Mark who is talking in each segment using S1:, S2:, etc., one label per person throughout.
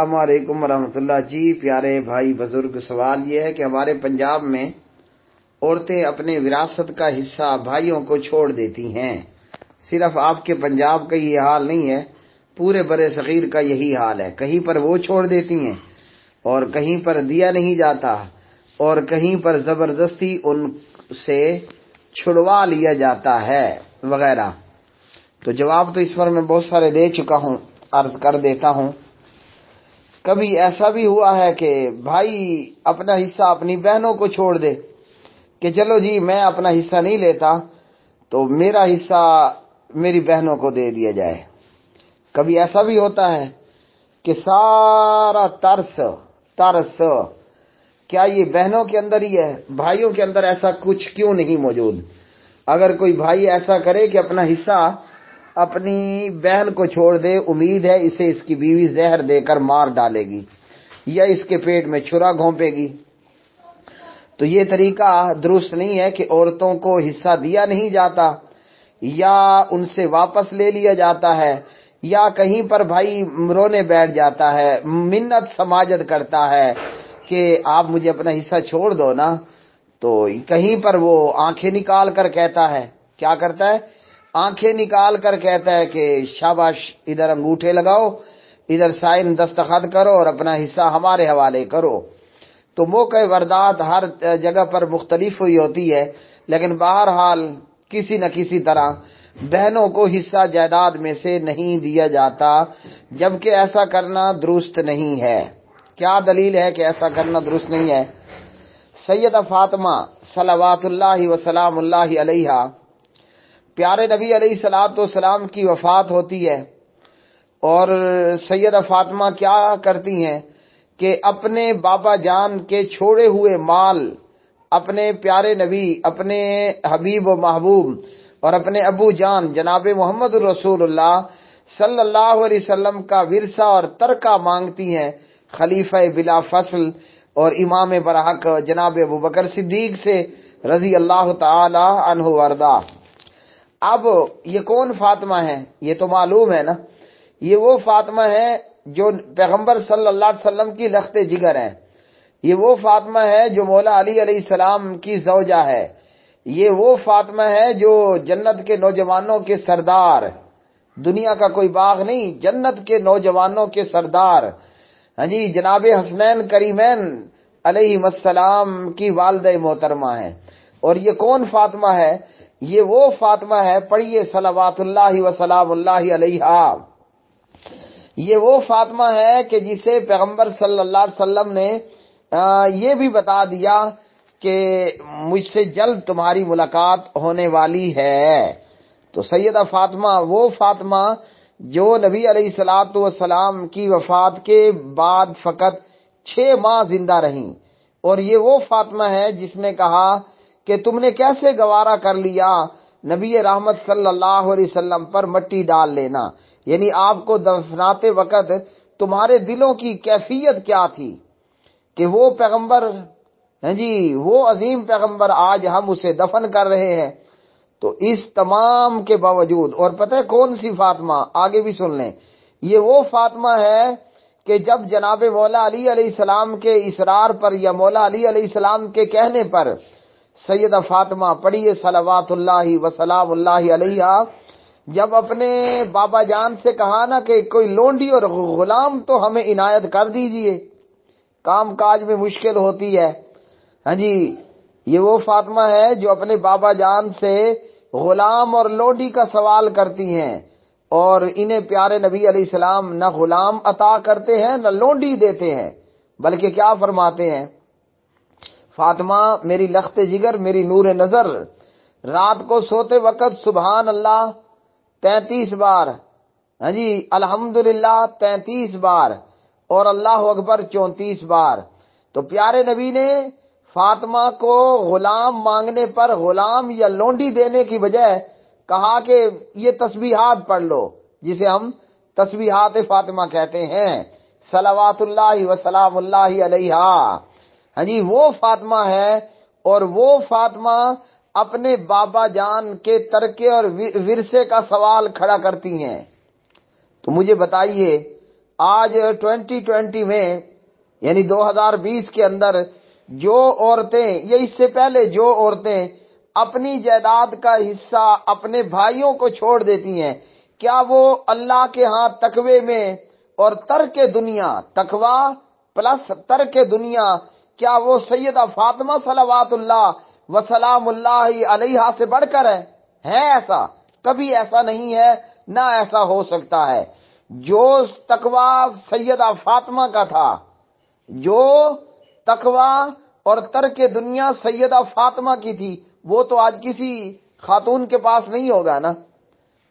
S1: السلام علیکم ورحمۃ اللہ۔ جی پیارے بھائی بزرگ، سوال یہ ہے کہ ہمارے پنجاب میں عورتیں اپنے وراثت کا حصہ بھائیوں کو چھوڑ دیتی ہیں۔ صرف آپ کے پنجاب کا یہ حال نہیں ہے، پورے برِ صغیر کا یہی حال ہے۔ کہیں پر وہ چھوڑ دیتی ہیں اور کہیں پر دیا نہیں جاتا اور کہیں پر زبردستی ان سے چھڑوا لیا جاتا ہے وغیرہ۔ تو جواب تو اس پر میں بہت سارے دے چکا ہوں، عرض کر دیتا ہوں۔ کبھی ایسا بھی ہوا ہے کہ بھائی اپنا حصہ اپنی بہنوں کو چھوڑ دے کہ چلو جی میں اپنا حصہ نہیں لیتا تو میرا حصہ میری بہنوں کو دے دیا جائے۔ کبھی ایسا بھی ہوتا ہے کہ سارا ترس کیا یہ بہنوں کے اندر ہی ہے، بھائیوں کے اندر ایسا کچھ کیوں نہیں موجود؟ اگر کوئی بھائی ایسا کرے کہ اپنا حصہ اپنی بہن کو چھوڑ دے، امید ہے اسے اس کی بیوی زہر دے کر مار ڈالے گی یا اس کے پیٹ میں چھرا گھونپے گی۔ تو یہ طریقہ درست نہیں ہے کہ عورتوں کو حصہ دیا نہیں جاتا یا ان سے واپس لے لیا جاتا ہے یا کہیں پر بھائی رونے بیٹھ جاتا ہے، منت سماجت کرتا ہے کہ آپ مجھے اپنا حصہ چھوڑ دو نا، تو کہیں پر وہ آنکھیں نکال کر کہتا ہے، کیا کرتا ہے؟ آنکھیں نکال کر کہتا ہے کہ شاباش، ادھر انگوٹھے لگاؤ، ادھر سائن دستخط کرو اور اپنا حصہ ہمارے حوالے کرو۔ تو موقع واردات ہر جگہ پر مختلف ہوئی ہوتی ہے، لیکن بہرحال کسی نہ کسی طرح بہنوں کو حصہ جائیداد میں سے نہیں دیا جاتا، جبکہ ایسا کرنا درست نہیں ہے۔ کیا دلیل ہے کہ ایسا کرنا درست نہیں ہے؟ سیدہ فاطمہ صلوات اللہ وسلام اللہ علیہا، پیارے نبی علیہ الصلوۃ والسلام کی وفات ہوتی ہے اور سیدہ فاطمہ کیا کرتی ہیں کہ اپنے بابا جان کے چھوڑے ہوئے مال اپنے پیارے نبی، اپنے حبیب و محبوب اور اپنے ابو جان جناب محمد رسول اللہ صلی اللہ علیہ وسلم کا ورثہ اور ترکہ مانگتی ہیں خلیفہ بلا فصل اور امام برحق جناب ابوبکر صدیق سے رضی اللہ تعالی عنہ وارضا۔ اب یہ کون فاطمہ ہے؟ یہ تو معلوم ہے نا، یہ وہ فاطمہ ہے جو پیغمبر صلی اللہ علیہ وسلم کی لخت جگر ہے، یہ وہ فاطمہ ہے جو مولا علی علیہ السلام کی زوجہ ہے، یہ وہ فاطمہ ہے جو جنت کے نوجوانوں کے سردار، دنیا کا کوئی باغ نہیں، جنت کے نوجوانوں کے سردار، ہاں جی، جناب حسنین کریمین علیہ السلام کی والدہ محترمہ ہے۔ اور یہ کون فاطمہ ہے؟ یہ وہ فاطمہ ہے، پڑھیے صلوات اللہ وسلام اللہ علیہا، یہ وہ فاطمہ ہے کہ جسے پیغمبر صلی اللہ علیہ وسلم نے یہ بھی بتا دیا کہ مجھ سے جلد تمہاری ملاقات ہونے والی ہے۔ تو سیدہ فاطمہ وہ فاطمہ جو نبی علیہ الصلوۃ والسلام کی وفات کے بعد فقط 6 ماہ زندہ رہیں، اور یہ وہ فاطمہ ہے جس نے کہا کہ تم نے کیسے گوارا کر لیا نبی رحمت صلی اللہ علیہ وسلم پر مٹی ڈال لینا، یعنی آپ کو دفناتے وقت تمہارے دلوں کی کیفیت کیا تھی کہ وہ پیغمبر، ہاں جی، وہ عظیم پیغمبر آج ہم اسے دفن کر رہے ہیں۔ تو اس تمام کے باوجود، اور پتہ ہے کون سی فاطمہ؟ آگے بھی سن لیں، یہ وہ فاطمہ ہے کہ جب جناب مولا علی علیہ السلام کے اصرار پر یا مولا علی علیہ السلام کے کہنے پر سیدہ فاطمہ، پڑھیے صلوات اللہ وسلام اللہ علیہا، جب اپنے بابا جان سے کہا نا کہ کوئی لونڈی اور غلام تو ہمیں عنایت کر دیجئے، کام کاج میں مشکل ہوتی ہے، ہاں جی، یہ وہ فاطمہ ہے جو اپنے بابا جان سے غلام اور لونڈی کا سوال کرتی ہیں، اور انہیں پیارے نبی علیہ السلام نہ غلام عطا کرتے ہیں نہ لونڈی دیتے ہیں، بلکہ کیا فرماتے ہیں؟ فاطمہ میری لخت جگر، میری نور نظر، رات کو سوتے وقت سبحان اللہ 33 بار، ہاں جی، الحمدللہ 33 بار اور اللہ اکبر 34 بار۔ تو پیارے نبی نے فاطمہ کو غلام مانگنے پر غلام یا لونڈی دینے کی بجائے کہا کہ یہ تسبیحات پڑھ لو، جسے ہم تسبیحات فاطمہ کہتے ہیں، صلوات اللہ وسلام اللہ علیہا۔ ہاں جی، وہ فاطمہ ہے، اور وہ فاطمہ اپنے بابا جان کے ترکے اور ورثے کا سوال کھڑا کرتی ہیں۔ تو مجھے بتائیے آج 2020 میں یعنی 2020 کے اندر جو عورتیں یا اس سے پہلے جو عورتیں اپنی جائیداد کا حصہ اپنے بھائیوں کو چھوڑ دیتی ہیں، کیا وہ اللہ کے ہاں تقوی میں اور ترک دنیا، تقوی پلس ترک دنیا، کیا وہ سیدہ فاطمہ صلوات اللہ وسلام اللہ علیہا سے بڑھ کر ہے ایسا؟ کبھی ایسا نہیں ہے، نہ ایسا ہو سکتا ہے۔ جو تقوی سیدہ فاطمہ کا تھا، جو تقوی اور ترک دنیا سیدہ فاطمہ کی تھی، وہ تو آج کسی خاتون کے پاس نہیں ہوگا نا۔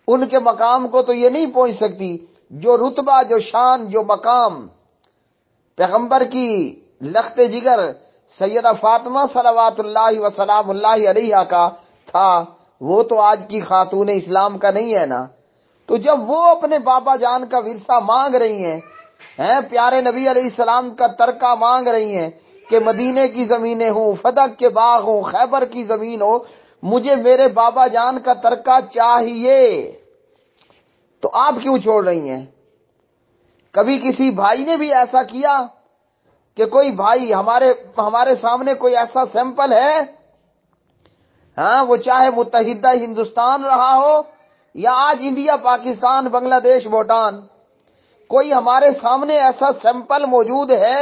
S1: ان کے مقام کو تو یہ نہیں پہنچ سکتی، جو رتبہ، جو شان، جو مقام پیغمبر کی لخت جگر سیدہ فاطمہ صلوات اللہ وسلام اللہ علیہا کا تھا، وہ تو آج کی خاتون اسلام کا نہیں ہے نا۔ تو جب وہ اپنے بابا جان کا ورثہ مانگ رہی ہیں، پیارے نبی علیہ السلام کا ترکہ مانگ رہی ہیں کہ مدینے کی زمینیں ہوں، فدق کے باغ ہوں، خیبر کی زمین ہو، مجھے میرے بابا جان کا ترکہ چاہیے، تو آپ کیوں چھوڑ رہی ہیں؟ کبھی کسی بھائی نے بھی ایسا کیا کہ کوئی بھائی ہمارے سامنے کوئی ایسا سیمپل ہے؟ ہاں، وہ چاہے متحدہ ہندوستان رہا ہو یا آج انڈیا، پاکستان، بنگلہ دیش، بھوٹان، کوئی ہمارے سامنے ایسا سیمپل موجود ہے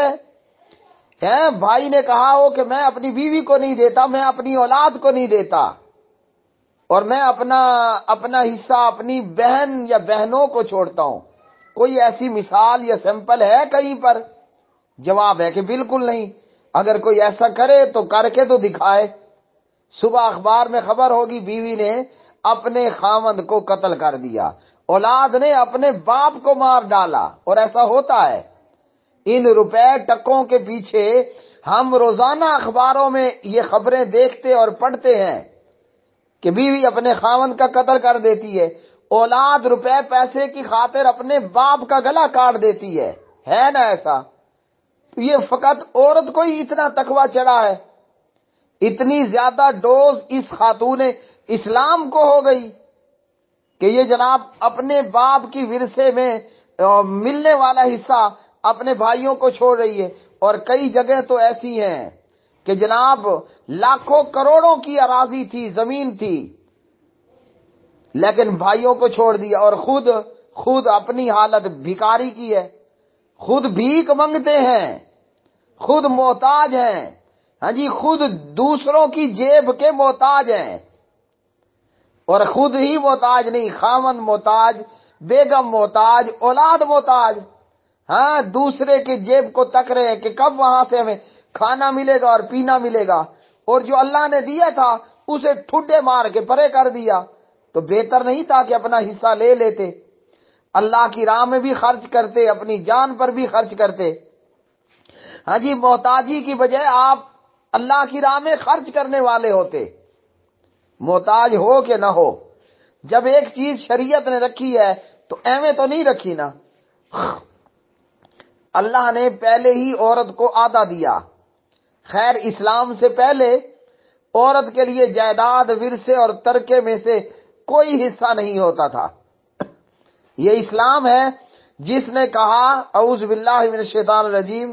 S1: بھائی نے کہا ہو کہ میں اپنی بیوی کو نہیں دیتا، میں اپنی اولاد کو نہیں دیتا، اور میں اپنا حصہ اپنی بہن یا بہنوں کو چھوڑتا ہوں؟ کوئی ایسی مثال یا سیمپل ہے کہیں پر؟ جواب ہے کہ بالکل نہیں۔ اگر کوئی ایسا کرے تو کر کے تو دکھائے۔ صبح اخبار میں خبر ہوگی، بیوی نے اپنے خاوند کو قتل کر دیا، اولاد نے اپنے باپ کو مار ڈالا، اور ایسا ہوتا ہے۔ ان روپے ٹکوں کے پیچھے ہم روزانہ اخباروں میں یہ خبریں دیکھتے اور پڑھتے ہیں کہ بیوی اپنے خاوند کا قتل کر دیتی ہے، اولاد روپے پیسے کی خاطر اپنے باپ کا گلا کاٹ دیتی ہے نا ایسا؟ تو یہ فقط عورت کو ہی اتنا تقوی چڑھا ہے، اتنی زیادہ ڈوز اس خاتون اسلام کو ہو گئی کہ یہ جناب اپنے باپ کی ورثے میں ملنے والا حصہ اپنے بھائیوں کو چھوڑ رہی ہے۔ اور کئی جگہ تو ایسی ہیں کہ جناب لاکھوں کروڑوں کی اراضی تھی، زمین تھی، لیکن بھائیوں کو چھوڑ دیا، اور خود اپنی حالت بھکاری کی ہے، خود بھیک منگتے ہیں، خود محتاج ہیں، ہاں جی، خود دوسروں کی جیب کے محتاج ہیں، اور خود ہی محتاج نہیں، خاوند محتاج، بیگم محتاج، اولاد محتاج، ہاں، دوسرے کے جیب کو تک رہے ہیں کہ کب وہاں سے ہمیں کھانا ملے گا اور پینا ملے گا، اور جو اللہ نے دیا تھا اسے ٹھڈے مار کے پرے کر دیا۔ تو بہتر نہیں تھا کہ اپنا حصہ لے لیتے، اللہ کی راہ میں بھی خرچ کرتے، اپنی جان پر بھی خرچ کرتے؟ ہاں جی، محتاجی کی بجائے آپ اللہ کی راہ میں خرچ کرنے والے ہوتے، محتاج ہو کہ نہ ہو۔ جب ایک چیز شریعت نے رکھی ہے تو ایویں تو نہیں رکھی نا۔ اللہ نے پہلے ہی عورت کو آدھا دیا، خیر اسلام سے پہلے عورت کے لیے جائیداد، ورثے اور ترکے میں سے کوئی حصہ نہیں ہوتا تھا۔ یہ اسلام ہے جس نے کہا، اعوذ باللہ من الشیطان الرجیم،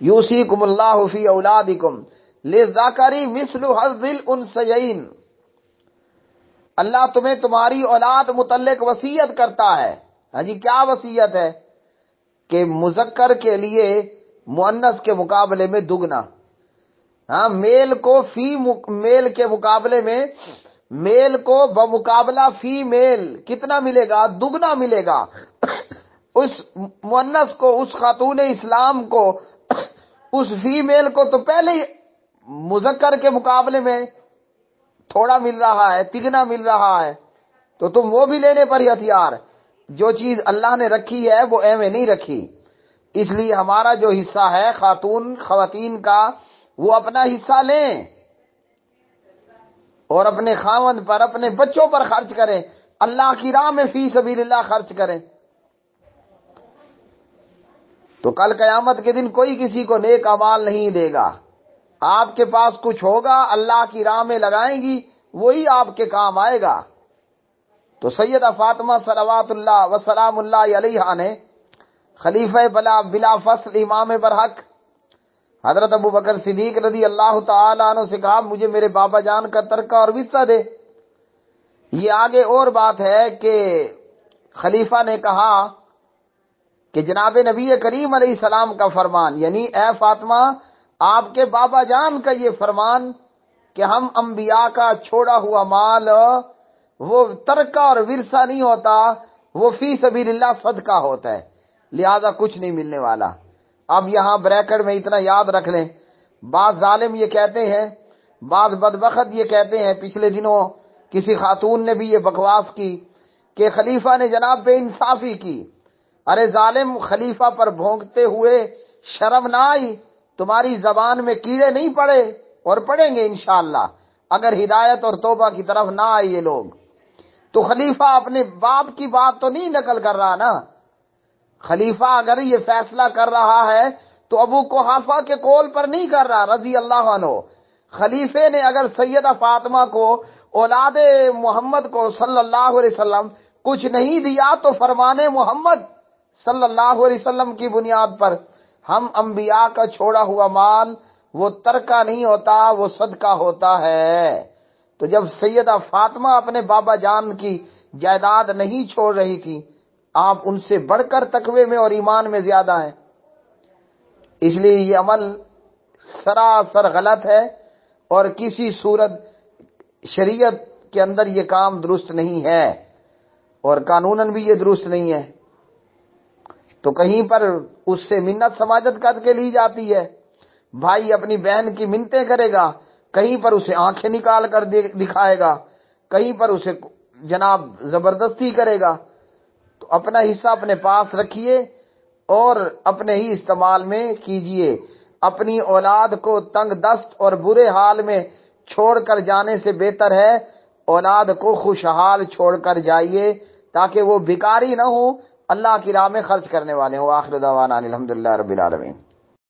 S1: یوصیکم اللہ فی اولادکم للذکر مثل حظ الانثیین، اللہ تمہیں تمہاری اولاد متعلق وصیت کرتا ہے۔ ہاں جی، کیا وصیت ہے؟ کہ مذکر کے لیے مؤنث کے مقابلے میں دگنا، ہاں، میل کو فی میل کے مقابلے میں، میل کو بمقابلہ فی میل کتنا ملے گا؟ دگنا ملے گا۔ اس مؤنث کو، اس خاتون اسلام کو، اس فی میل کو تو پہلے ہی مذکر کے مقابلے میں تھوڑا مل رہا ہے، تگنا مل رہا ہے، تو تم وہ بھی لینے پر ہی ہتھیار۔ جو چیز اللہ نے رکھی ہے وہ ایویں نہیں رکھی، اس لیے ہمارا جو حصہ ہے خواتین کا، وہ اپنا حصہ لیں اور اپنے خاوند پر، اپنے بچوں پر خرچ کریں، اللہ کی راہ میں فی سبیل اللہ خرچ کریں، تو کل قیامت کے دن کوئی کسی کو نیک اعمال نہیں دے گا۔ آپ کے پاس کچھ ہوگا، اللہ کی راہ میں لگائیں گی، وہی آپ کے کام آئے گا۔ تو سیدہ فاطمہ صلوات اللہ وسلام اللہ علیہا نے خلیفہ بلا فصل امام برحق حضرت ابو بکر صدیق رضی اللہ تعالی عنہ سے کہا مجھے میرے بابا جان کا ترکہ اور وصیت دے۔ یہ آگے اور بات ہے کہ خلیفہ نے کہا کہ جناب نبی کریم علیہ السلام کا فرمان، یعنی اے فاطمہ آپ کے بابا جان کا یہ فرمان کہ ہم انبیاء کا چھوڑا ہوا مال وہ ترکہ اور ورثہ نہیں ہوتا، وہ فی سبیل اللہ صدقہ ہوتا ہے، لہذا کچھ نہیں ملنے والا۔ اب یہاں بریکٹ میں اتنا یاد رکھ لیں، بعض ظالم یہ کہتے ہیں، بعض بدبخت یہ کہتے ہیں، پچھلے دنوں کسی خاتون نے بھی یہ بکواس کی کہ خلیفہ نے جناب بے انصافی کی۔ ارے ظالم، خلیفہ پر بھونکتے ہوئے شرم نہ آئی؟ تمہاری زبان میں کیڑے نہیں پڑے؟ اور پڑیں گے انشاءاللہ اگر ہدایت اور توبہ کی طرف نہ آئے یہ لوگ۔ تو خلیفہ اپنے باپ کی بات تو نہیں نقل کر رہا نا۔ خلیفہ اگر یہ فیصلہ کر رہا ہے تو ابو قحافہ کے قول پر نہیں کر رہا رضی اللہ عنہ۔ خلیفے نے اگر سیدہ فاطمہ کو، اولاد محمد کو صلی اللہ علیہ وسلم کچھ نہیں دیا تو فرمان محمد صلی اللہ علیہ وسلم کی بنیاد پر ہم انبیاء کا چھوڑا ہوا مال وہ ترکہ نہیں ہوتا، وہ صدقہ ہوتا ہے۔ تو جب سیدہ فاطمہ اپنے بابا جان کی جائیداد نہیں چھوڑ رہی تھی، آپ ان سے بڑھ کر تقوی میں اور ایمان میں زیادہ ہیں۔ اس لیے یہ عمل سراسر غلط ہے اور کسی صورت شریعت کے اندر یہ کام درست نہیں ہے، اور قانوناً بھی یہ درست نہیں ہے۔ تو کہیں پر اس سے منت سماجت کر کے لی جاتی ہے، بھائی اپنی بہن کی منتیں کرے گا، کہیں پر اسے آنکھیں نکال کر دکھائے گا، کہیں پر اسے جناب زبردستی کرے گا۔ تو اپنا حصہ اپنے پاس رکھیے اور اپنے ہی استعمال میں کیجئے۔ اپنی اولاد کو تنگ دست اور برے حال میں چھوڑ کر جانے سے بہتر ہے اولاد کو خوشحال چھوڑ کر جائیے تاکہ وہ بھکاری نہ ہو، اللہ کی راہ میں خرچ کرنے والے ہوں۔ آخر دعوانا الحمدللہ رب العالمین۔